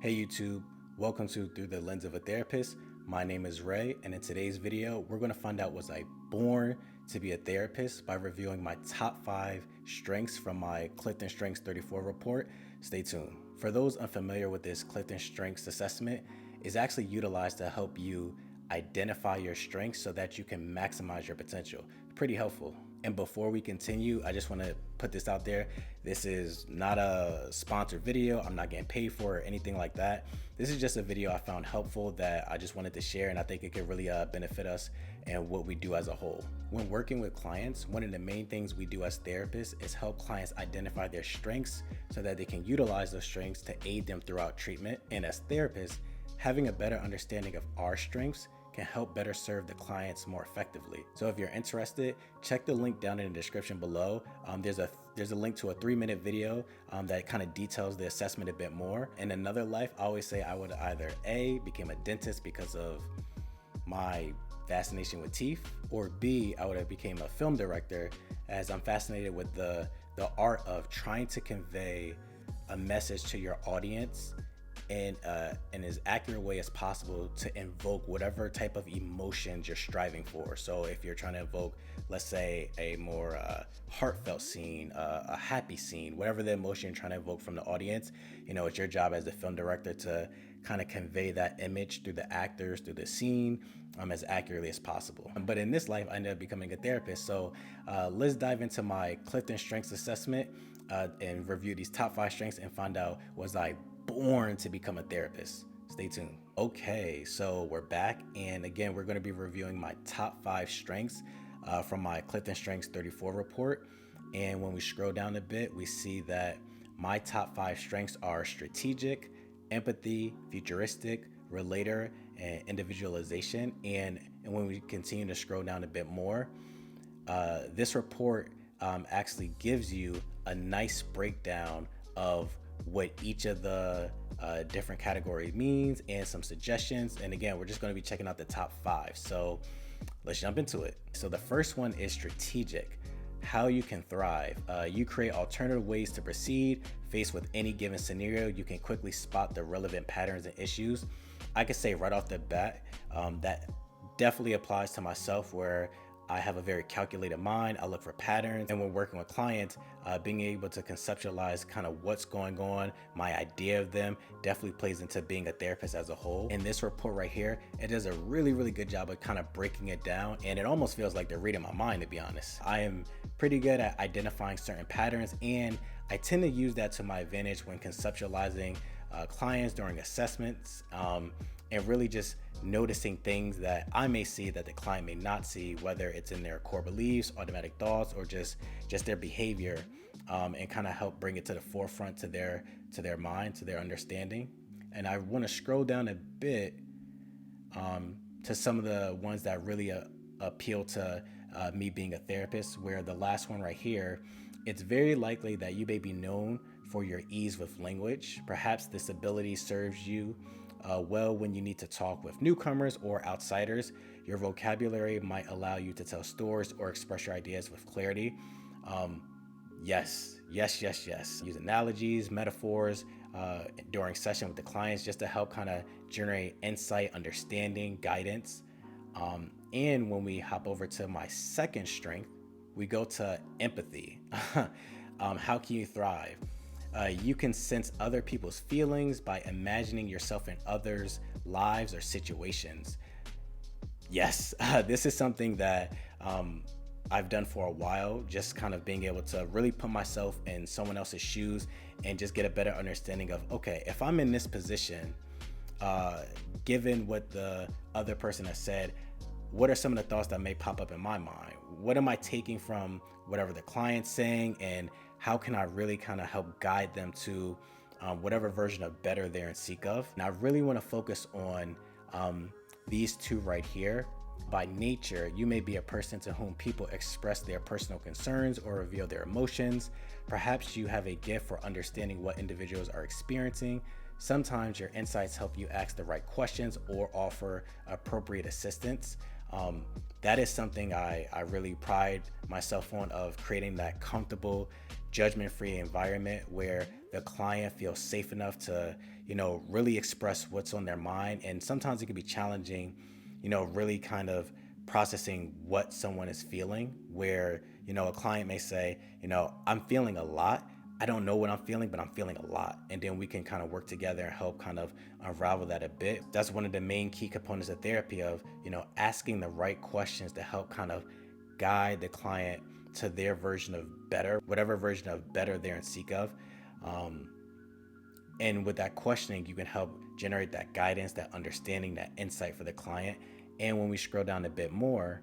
Hey YouTube, welcome to Through the Lens of a Therapist. My name is Ray, and in today's video, we're going to find out, was I born to be a therapist, by reviewing my top 5 strengths from my Clifton Strengths 34 report. Stay tuned. For those unfamiliar with this, Clifton Strengths assessment is actually utilized to help you identify your strengths so that you can maximize your potential. Pretty helpful. And before we continue, I just want to put this out there. This is not a sponsored video. I'm not getting paid for it or anything like that. This is just a video I found helpful that I just wanted to share, and I think it could really benefit us and what we do as a whole. When working with clients, one of the main things we do as therapists is help clients identify their strengths so that they can utilize those strengths to aid them throughout treatment. And as therapists, having a better understanding of our strengths can help better serve the clients more effectively. So if you're interested, check the link down in the description below. There's a link to a 3-minute video that kind of details the assessment a bit more. In another life, I always say I would either A, became a dentist because of my fascination with teeth, or B, I would have became a film director as I'm fascinated with the art of trying to convey a message to your audience in as accurate way as possible to invoke whatever type of emotions you're striving for. So if you're trying to invoke, let's say, a more heartfelt scene, a happy scene, whatever the emotion you're trying to evoke from the audience, it's your job as a film director to kind of convey that image through the actors, through the scene, as accurately as possible. But in this life, I ended up becoming a therapist. So let's dive into my Clifton Strengths assessment and review these top 5 strengths and find out, was I born to become a therapist? Stay tuned. Okay, so we're back, and again, we're going to be reviewing my top 5 strengths from my Clifton Strengths 34 report. And when we scroll down a bit, we see that my top 5 strengths are strategic, empathy, futuristic, relator, and individualization. And when we continue to scroll down a bit more, this report actually gives you a nice breakdown of what each of the different categories means and some suggestions. And again, we're just going to be checking out the top 5. So let's jump into it. So the first one is strategic. How you can thrive. You create alternative ways to proceed. Faced with any given scenario, you can quickly spot the relevant patterns and issues. I could say right off the bat, that definitely applies to myself, where I have a very calculated mind. I look for patterns, and when working with clients, being able to conceptualize kind of what's going on, my idea of them, definitely plays into being a therapist as a whole. In this report right here, it does a really, really good job of kind of breaking it down, and it almost feels like they're reading my mind, to be honest. I am pretty good at identifying certain patterns, and I tend to use that to my advantage when conceptualizing clients during assessments, and really just noticing things that I may see that the client may not see, whether it's in their core beliefs, automatic thoughts, or just their behavior, and kind of help bring it to the forefront to their mind, to their understanding. And I want to scroll down a bit to some of the ones that really appeal to me being a therapist, where the last one right here, it's very likely that you may be known for your ease with language. Perhaps this ability serves you well when you need to talk with newcomers or outsiders. Your vocabulary might allow you to tell stories or express your ideas with clarity. Yes. Use analogies, metaphors during session with the clients, just to help kind of generate insight, understanding, guidance. And when we hop over to my second strength, we go to empathy. How can you thrive? You can sense other people's feelings by imagining yourself in others' lives or situations. Yes, this is something that I've done for a while, just kind of being able to really put myself in someone else's shoes and just get a better understanding of, okay, if I'm in this position, given what the other person has said, what are some of the thoughts that may pop up in my mind? What am I taking from whatever the client's saying, and how can I really kind of help guide them to whatever version of better they're in seek of? And I really want to focus on these two right here. By nature, you may be a person to whom people express their personal concerns or reveal their emotions. Perhaps you have a gift for understanding what individuals are experiencing. Sometimes your insights help you ask the right questions or offer appropriate assistance. That is something I really pride myself on, of creating that comfortable, judgment-free environment where the client feels safe enough to, really express what's on their mind. And sometimes it can be challenging, really kind of processing what someone is feeling, where, a client may say, I'm feeling a lot. I don't know what I'm feeling, but I'm feeling a lot. And then we can kind of work together and help kind of unravel that a bit. That's one of the main key components of therapy, of, asking the right questions to help kind of guide the client to their version of better, whatever version of better they're in seek of. Um, and with that questioning, you can help generate that guidance, that understanding, that insight for the client. And when we scroll down a bit more,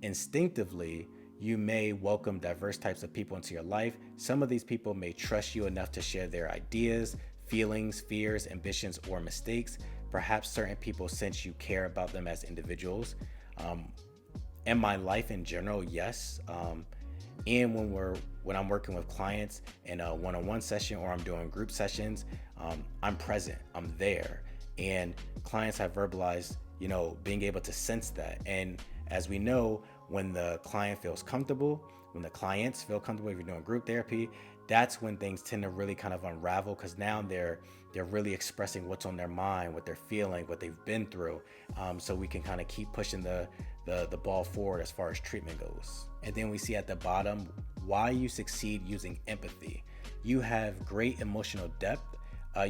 instinctively, you may welcome diverse types of people into your life. Some of these people may trust you enough to share their ideas, feelings, fears, ambitions, or mistakes. Perhaps certain people sense you care about them as individuals. In my life in general, yes. And when I'm working with clients in a one-on-one session, or I'm doing group sessions, I'm present, I'm there. And clients have verbalized, being able to sense that. And as we know, when the client feels comfortable, when the clients feel comfortable, if you're doing group therapy, that's when things tend to really kind of unravel, because now they're really expressing what's on their mind, what they're feeling, what they've been through. So we can kind of keep pushing the ball forward as far as treatment goes. And then we see at the bottom, why you succeed using empathy. You have great emotional depth.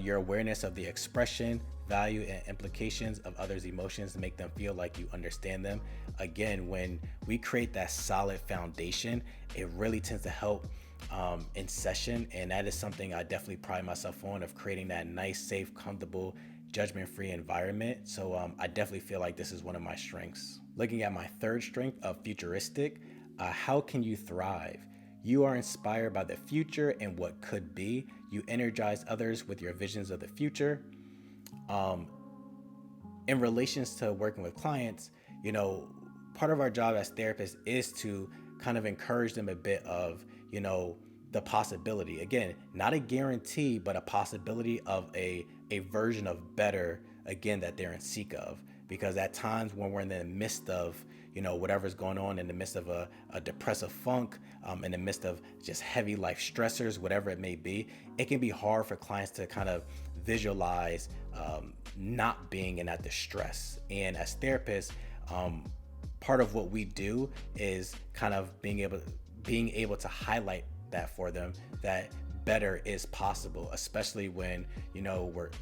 Your awareness of the expression, value, and implications of others' emotions make them feel like you understand them. Again, when we create that solid foundation, it really tends to help in session. And that is something I definitely pride myself on, of creating that nice, safe, comfortable, judgment-free environment. So I definitely feel like this is one of my strengths. Looking at my third strength of futuristic, how can you thrive? You are inspired by the future and what could be. You energize others with your visions of the future. In relations to working with clients, part of our job as therapists is to kind of encourage them a bit of, the possibility. Again, not a guarantee, but a possibility of a version of better, again, that they're in seek of. Because at times when we're in the midst of, whatever's going on, in the midst of a depressive funk, in the midst of just heavy life stressors, whatever it may be, it can be hard for clients to kind of visualize not being in that distress. And as therapists, part of what we do is kind of being able to highlight that for them, that better is possible, especially when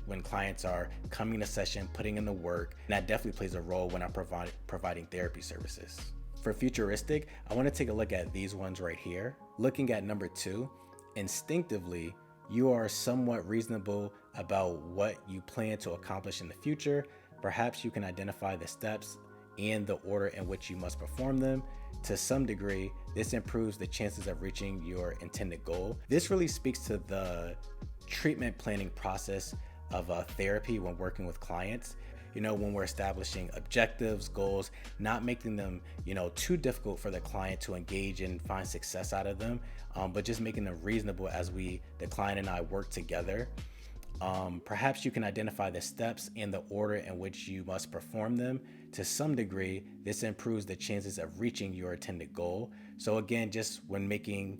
when clients are coming to session, putting in the work. And that definitely plays a role when I'm providing therapy services. For futuristic, I want to take a look at these ones right here. Looking at number 2, instinctively, you are somewhat reasonable about what you plan to accomplish in the future. Perhaps you can identify the steps and the order in which you must perform them. To some degree, this improves the chances of reaching your intended goal. This really speaks to the treatment planning process of therapy when working with clients. When we're establishing objectives, goals, not making them, too difficult for the client to engage and find success out of them, but just making them reasonable as the client and I work together. Perhaps you can identify the steps and the order in which you must perform them. To some degree, this improves the chances of reaching your intended goal. So again, just when making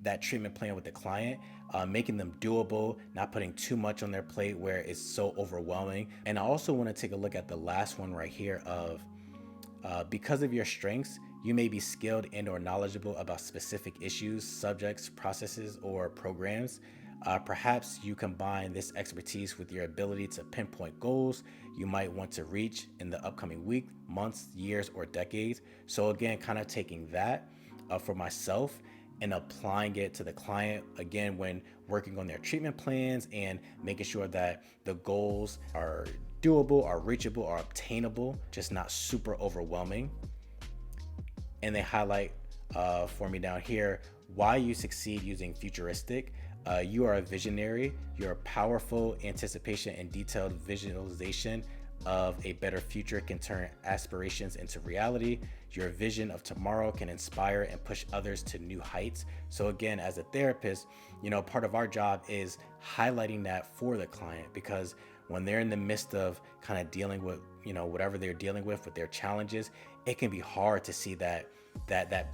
that treatment plan with the client, making them doable, not putting too much on their plate where it's so overwhelming. And I also want to take a look at the last one right here of because of your strengths, you may be skilled and or knowledgeable about specific issues, subjects, processes, or programs. Perhaps you combine this expertise with your ability to pinpoint goals you might want to reach in the upcoming week, months, years, or decades. So again, kind of taking that for myself and applying it to the client, again, when working on their treatment plans and making sure that the goals are doable, are reachable, are obtainable, just not super overwhelming. And they highlight for me down here why you succeed using futuristic. You are a visionary. Your powerful anticipation and detailed visualization of a better future can turn aspirations into reality. Your vision of tomorrow can inspire and push others to new heights. So again, as a therapist, part of our job is highlighting that for the client, because when they're in the midst of kind of dealing with, whatever they're dealing with their challenges, it can be hard to see that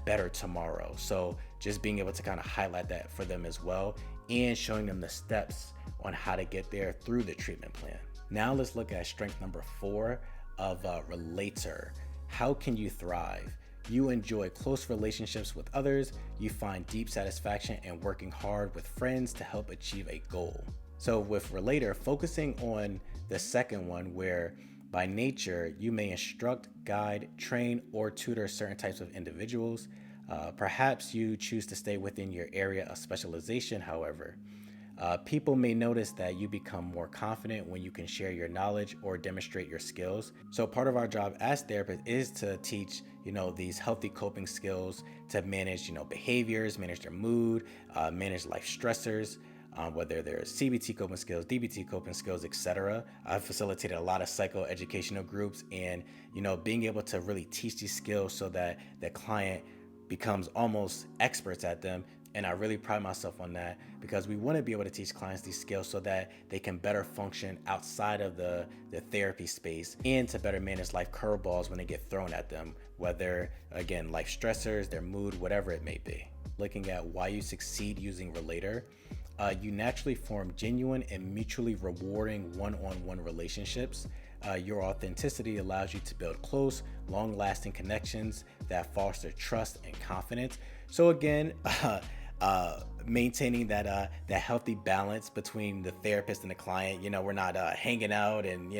better tomorrow. So just being able to kind of highlight that for them as well, and showing them the steps on how to get there through the treatment plan. Now let's look at strength number 4 of Relator. How can you thrive? You enjoy close relationships with others. You find deep satisfaction in working hard with friends to help achieve a goal. So with Relator, focusing on the second one, where by nature you may instruct, guide, train, or tutor certain types of individuals. Perhaps you choose to stay within your area of specialization, however. People may notice that you become more confident when you can share your knowledge or demonstrate your skills. So part of our job as therapists is to teach, these healthy coping skills to manage, behaviors, manage their mood, manage life stressors, whether they're CBT coping skills, DBT coping skills, etc. I've facilitated a lot of psychoeducational groups, and, being able to really teach these skills so that the client becomes almost experts at them. And I really pride myself on that, because we want to be able to teach clients these skills so that they can better function outside of the therapy space, and to better manage life curveballs when they get thrown at them, whether, again, life stressors, their mood, whatever it may be. Looking at why you succeed using Relator, you naturally form genuine and mutually rewarding one-on-one relationships. Your authenticity allows you to build close, long-lasting connections that foster trust and confidence. So again, maintaining that healthy balance between the therapist and the client. We're not hanging out and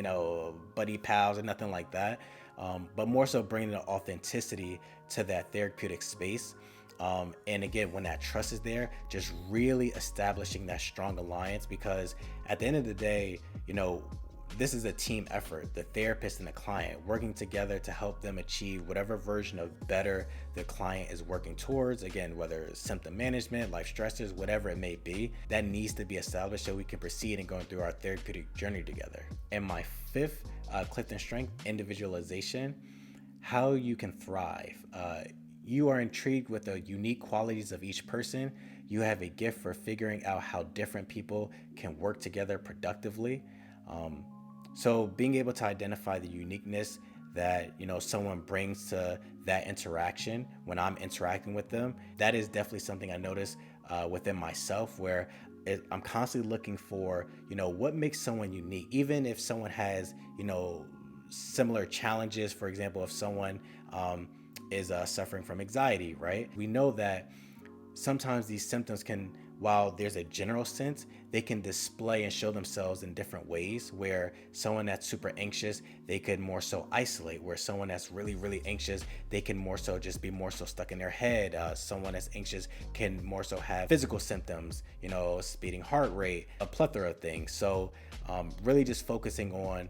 buddy pals or nothing like that, but more so bringing the authenticity to that therapeutic space. And again, when that trust is there, just really establishing that strong alliance, because at the end of the day, this is a team effort, the therapist and the client working together to help them achieve whatever version of better the client is working towards. Again, whether it's symptom management, life stressors, whatever it may be, that needs to be established so we can proceed in going through our therapeutic journey together. And my 5th Clifton strength, individualization. How you can thrive. You are intrigued with the unique qualities of each person. You have a gift for figuring out how different people can work together productively. So being able to identify the uniqueness that someone brings to that interaction when I'm interacting with them, that is definitely something I notice within myself, where I'm constantly looking for what makes someone unique, even if someone has similar challenges. For example, if someone is suffering from anxiety, right? We know that sometimes these symptoms can, while there's a general sense, they can display and show themselves in different ways, where someone that's super anxious, they could more so isolate, where someone that's really, really anxious, they can more so just be more so stuck in their head. Someone that's anxious can more so have physical symptoms, speeding heart rate, a plethora of things. So really just focusing on,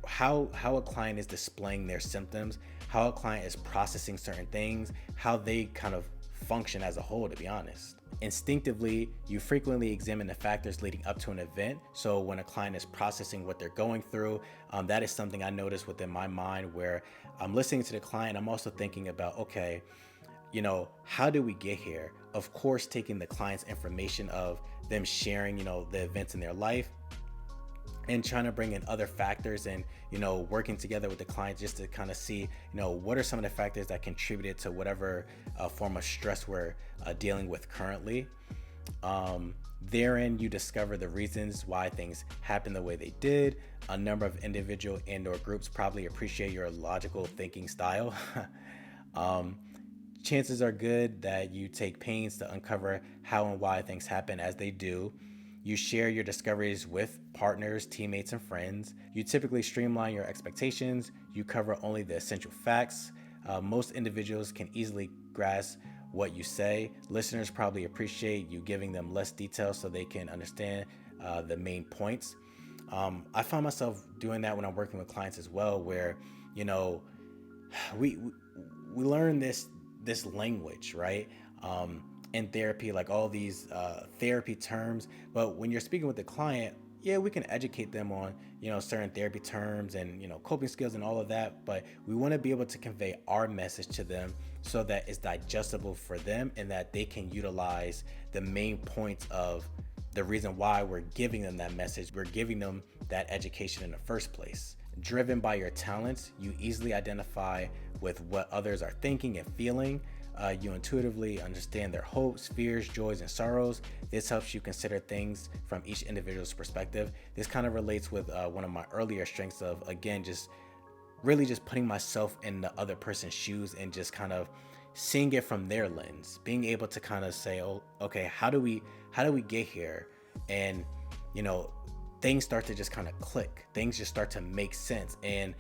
how a client is displaying their symptoms, how a client is processing certain things, how they kind of function as a whole, to be honest. Instinctively, you frequently examine the factors leading up to an event. So when a client is processing what they're going through, that is something I notice within my mind, where I'm listening to the client. I'm also thinking about, okay, how do we get here? Of course, taking the client's information of them sharing, the events in their life, and trying to bring in other factors, and working together with the client just to kind of see what are some of the factors that contributed to whatever form of stress we're dealing with currently. Therein you discover the reasons why things happen the way they did. A number of individual and or groups probably appreciate your logical thinking style. Chances are good that you take pains to uncover how and why things happen as they do. You share your discoveries with partners, teammates, and friends. You typically streamline your expectations. You cover only the essential facts. Most individuals can easily grasp what you say. Listeners probably appreciate you giving them less detail so they can understand the main points. I find myself doing that when I'm working with clients as well, where we learn this language, right? In therapy, like all these therapy terms, but when you're speaking with the client, yeah, we can educate them on certain therapy terms and coping skills and all of that, but we want to be able to convey our message to them so that it's digestible for them, and that they can utilize the main points of the reason why we're giving them that message. We're giving them that education in the first place. Driven by your talents, you easily identify with what others are thinking and feeling. You intuitively understand their hopes, fears, joys, and sorrows. This helps you consider things from each individual's perspective. This kind of relates with one of my earlier strengths of, again, just really just putting myself in the other person's shoes and just kind of seeing it from their lens, being able to kind of say, oh, okay, how do we get here? And, you know, things start to just kind of click. Things just start to make sense. And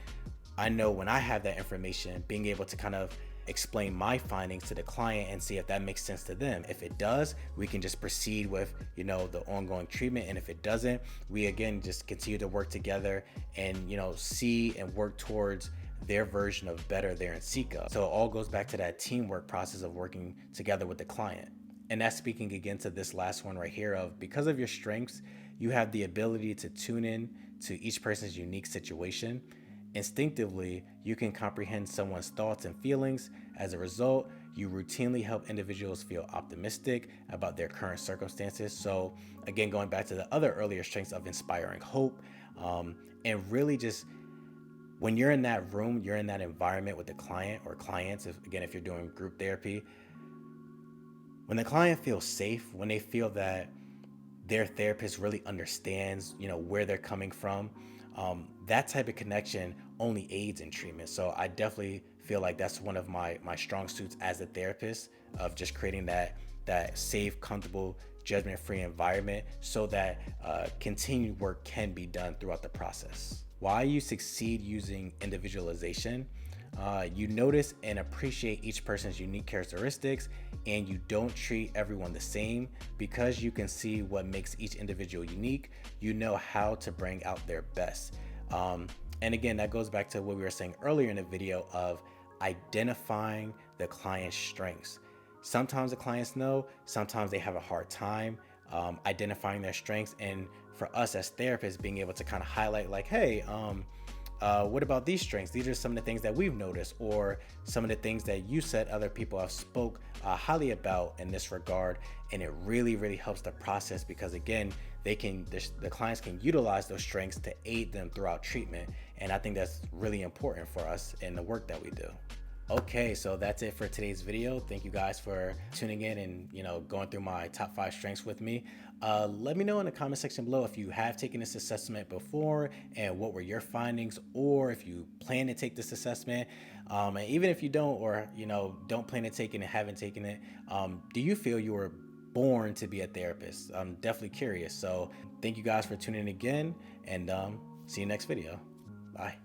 I know when I have that information, being able to kind of explain my findings to the client and see if that makes sense to them. If it does, we can just proceed with, you know, the ongoing treatment. And if it doesn't, we again just continue to work together and, you know, see and work towards their version of better there in Sika. So it all goes back to that teamwork process of working together with the client. And that's speaking again to this last one right here of, because of your strengths, you have the ability to tune in to each person's unique situation. Instinctively, you can comprehend someone's thoughts and feelings. As a result, you routinely help individuals feel optimistic about their current circumstances. So again, going back to the other earlier strengths of inspiring hope, and really just when you're in that room, you're in that environment with the client or clients, if you're doing group therapy, when the client feels safe, when they feel that their therapist really understands, you know, where they're coming from, that type of connection only aids in treatment. So I definitely feel like that's one of my strong suits as a therapist, of just creating that safe, comfortable, judgment-free environment so that continued work can be done throughout the process. Why you succeed using individualization. You notice and appreciate each person's unique characteristics, and you don't treat everyone the same. Because you can see what makes each individual unique, you know how to bring out their best. And again, that goes back to what we were saying earlier in the video of identifying the client's strengths. Sometimes the clients know, sometimes they have a hard time identifying their strengths. And for us as therapists, being able to kind of highlight like, hey, what about these strengths? These are some of the things that we've noticed, or some of the things that you said other people have spoke highly about in this regard. And it really, really helps the process, because again, the clients can utilize those strengths to aid them throughout treatment. And I think that's really important for us in the work that we do. Okay, so that's it for today's video. Thank you guys for tuning in and, you know, going through my top 5 strengths with me. Let me know in the comment section below if you have taken this assessment before and what were your findings, or if you plan to take this assessment. And even if you don't, or, you know, don't plan to take it and haven't taken it, do you feel you were born to be a therapist? I'm definitely curious. So thank you guys for tuning in again, and see you next video. Bye.